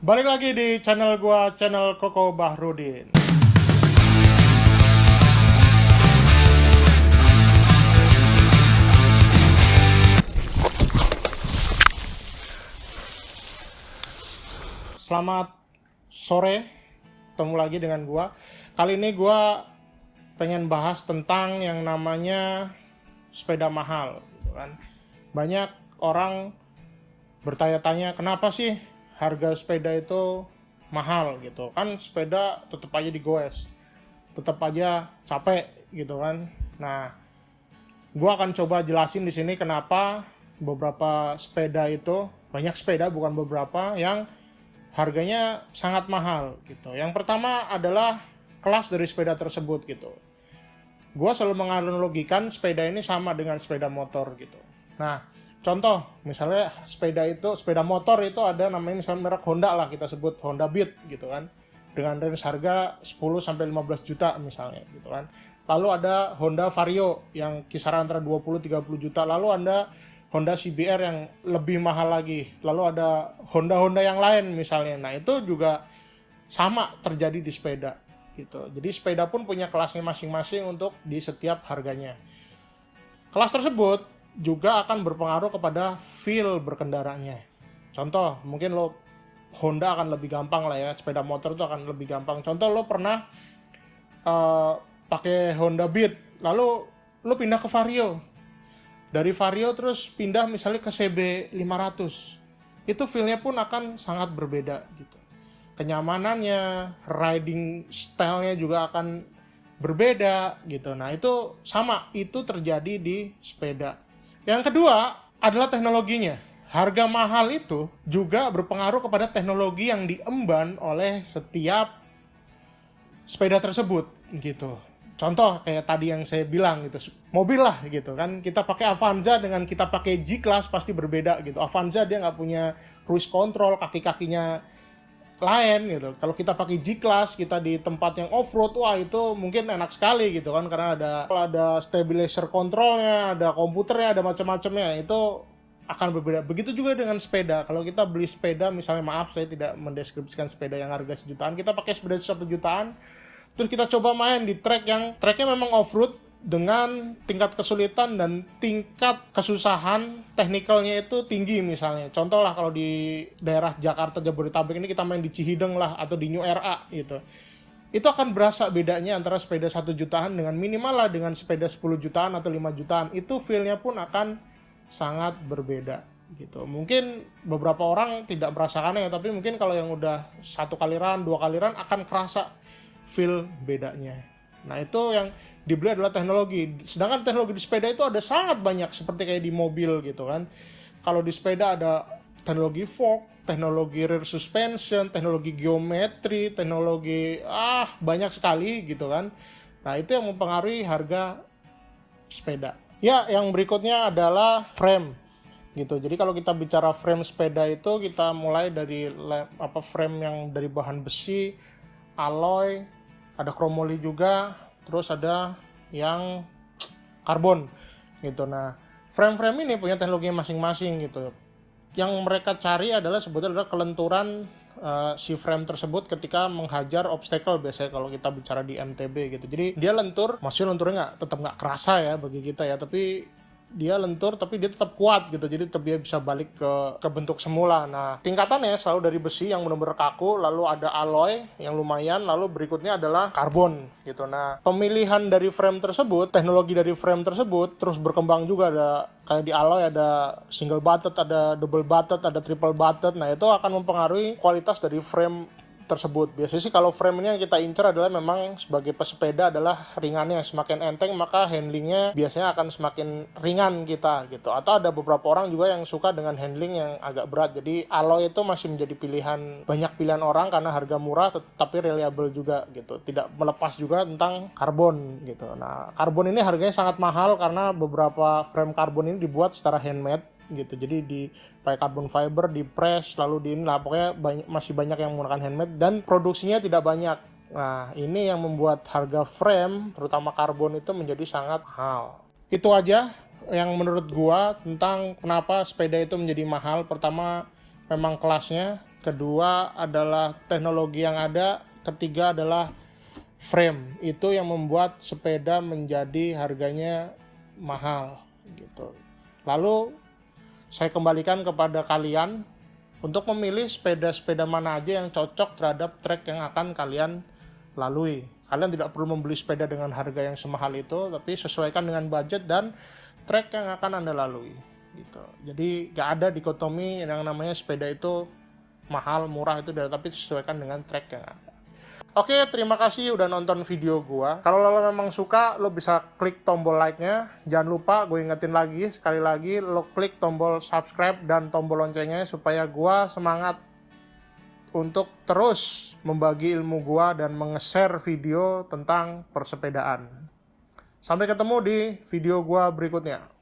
Balik lagi di channel gua, channel Koko Bahrudin. Selamat sore, ketemu lagi dengan gua. Kali ini gua pengen bahas tentang yang namanya sepeda mahal, gitu kan. Banyak orang bertanya-tanya kenapa sih harga sepeda itu mahal gitu kan. Sepeda tetap aja digoes, tetap aja capek gitu kan. Nah, gua akan coba jelasin di sini kenapa beberapa sepeda itu, banyak sepeda bukan beberapa, yang harganya sangat mahal gitu. Yang pertama adalah kelas dari sepeda tersebut gitu. Gua selalu menganalogikan sepeda ini sama dengan sepeda motor gitu. Nah, contoh misalnya sepeda motor itu ada namanya misalnya merek Honda lah, kita sebut Honda Beat gitu kan, dengan range harga 10-15 juta misalnya gitu kan. Lalu ada Honda Vario yang kisaran antara 20-30 juta. Lalu ada Honda CBR yang lebih mahal lagi. Lalu ada Honda yang lain misalnya. Nah, itu juga sama terjadi di sepeda gitu. Jadi sepeda pun punya kelasnya masing-masing untuk di setiap harganya. Kelas tersebut juga akan berpengaruh kepada feel berkendaranya. Contoh, mungkin Honda akan lebih gampang lah ya, sepeda motor itu akan lebih gampang. Contoh, lo pernah pakai Honda Beat, lalu lo pindah ke Vario. Dari Vario terus pindah misalnya ke CB 500. Itu feel-nya pun akan sangat berbeda gitu. Kenyamanannya, riding style-nya juga akan berbeda gitu. Nah, itu sama, itu terjadi di sepeda. Yang kedua adalah teknologinya. Harga mahal itu juga berpengaruh kepada teknologi yang diemban oleh setiap sepeda tersebut gitu. Contoh kayak tadi yang saya bilang gitu, mobil lah gitu kan, kita pakai Avanza dengan kita pakai G-Class pasti berbeda gitu. Avanza dia nggak punya cruise control, kaki-kakinya lain gitu. Kalau kita pakai G-Class, kita di tempat yang off-road, wah itu mungkin enak sekali gitu kan, karena ada stabilizer kontrolnya, ada komputernya, ada macam-macamnya. Itu akan berbeda. Begitu juga dengan sepeda. Kalau kita beli sepeda, misalnya, maaf saya tidak mendeskripsikan sepeda yang harga sejutaan, kita pakai sepeda 1 jutaan, terus kita coba main di tracknya memang off-road dengan tingkat kesulitan dan tingkat kesusahan teknikalnya itu tinggi misalnya. Contoh lah kalau di daerah Jakarta, Jabodetabek ini kita main di Cihideng lah atau di New Era gitu. Itu akan berasa bedanya antara sepeda 1 jutaan dengan minimal lah dengan sepeda 10 jutaan atau 5 jutaan. Itu feel-nya pun akan sangat berbeda gitu. Mungkin beberapa orang tidak merasakannya, tapi mungkin kalau yang udah 1 kali run, 2 kali run akan kerasa feel bedanya. Nah, itu yang dibeli adalah teknologi. Sedangkan teknologi di sepeda itu ada sangat banyak, seperti kayak di mobil gitu kan. Kalau di sepeda ada teknologi fork, teknologi rear suspension, teknologi geometri, teknologi banyak sekali gitu kan. Nah, itu yang mempengaruhi harga sepeda. Ya, yang berikutnya adalah frame gitu. Jadi kalau kita bicara frame sepeda itu, kita mulai dari frame yang dari bahan besi, alloy, ada kromoli juga, terus ada yang karbon gitu. Nah, frame-frame ini punya teknologi masing-masing gitu. Yang mereka cari adalah sebetulnya adalah kelenturan si frame tersebut ketika menghajar obstacle, biasanya kalau kita bicara di MTB gitu. Jadi dia lentur, maksudnya lenturnya tetap nggak kerasa ya bagi kita ya, tapi dia lentur tapi dia tetap kuat gitu, jadi tetap dia bisa balik ke bentuk semula. Nah, tingkatannya selalu dari besi yang benar-benar kaku, lalu ada alloy yang lumayan, lalu berikutnya adalah karbon gitu. Nah, pemilihan dari frame tersebut, teknologi dari frame tersebut terus berkembang juga. Ada kayak di alloy ada single butted, ada double butted, ada triple butted. Nah, itu akan mempengaruhi kualitas dari frame tersebut. Biasanya sih kalau frame ini yang kita incar adalah memang sebagai pesepeda adalah ringannya. Semakin enteng maka handlingnya biasanya akan semakin ringan kita gitu. Atau ada beberapa orang juga yang suka dengan handling yang agak berat. Jadi alloy itu masih menjadi banyak pilihan orang karena harga murah tapi reliable juga gitu. Tidak melepas juga tentang karbon gitu. Nah, karbon ini harganya sangat mahal karena beberapa frame karbon ini dibuat secara handmade gitu. Jadi pakai carbon fiber, di press, lalu pokoknya masih banyak yang menggunakan handmade dan produksinya tidak banyak. Nah, ini yang membuat harga frame terutama karbon itu menjadi sangat mahal. Itu aja yang menurut gua tentang kenapa sepeda itu menjadi mahal. Pertama, memang kelasnya kedua adalah teknologi yang ada, ketiga adalah frame. Itu yang membuat sepeda menjadi harganya mahal gitu. Lalu saya kembalikan kepada kalian untuk memilih sepeda-sepeda mana aja yang cocok terhadap trek yang akan kalian lalui. Kalian tidak perlu membeli sepeda dengan harga yang semahal itu, tapi sesuaikan dengan budget dan trek yang akan Anda lalui gitu. Jadi gak ada dikotomi yang namanya sepeda itu mahal, murah itu, tapi sesuaikan dengan trek yang ada. Oke, terima kasih udah nonton video gua. Kalau lo memang suka, lo bisa klik tombol like-nya. Jangan lupa, gue ingetin lagi, sekali lagi, lo klik tombol subscribe dan tombol loncengnya supaya gua semangat untuk terus membagi ilmu gua dan nge-share video tentang persepedaan. Sampai ketemu di video gua berikutnya.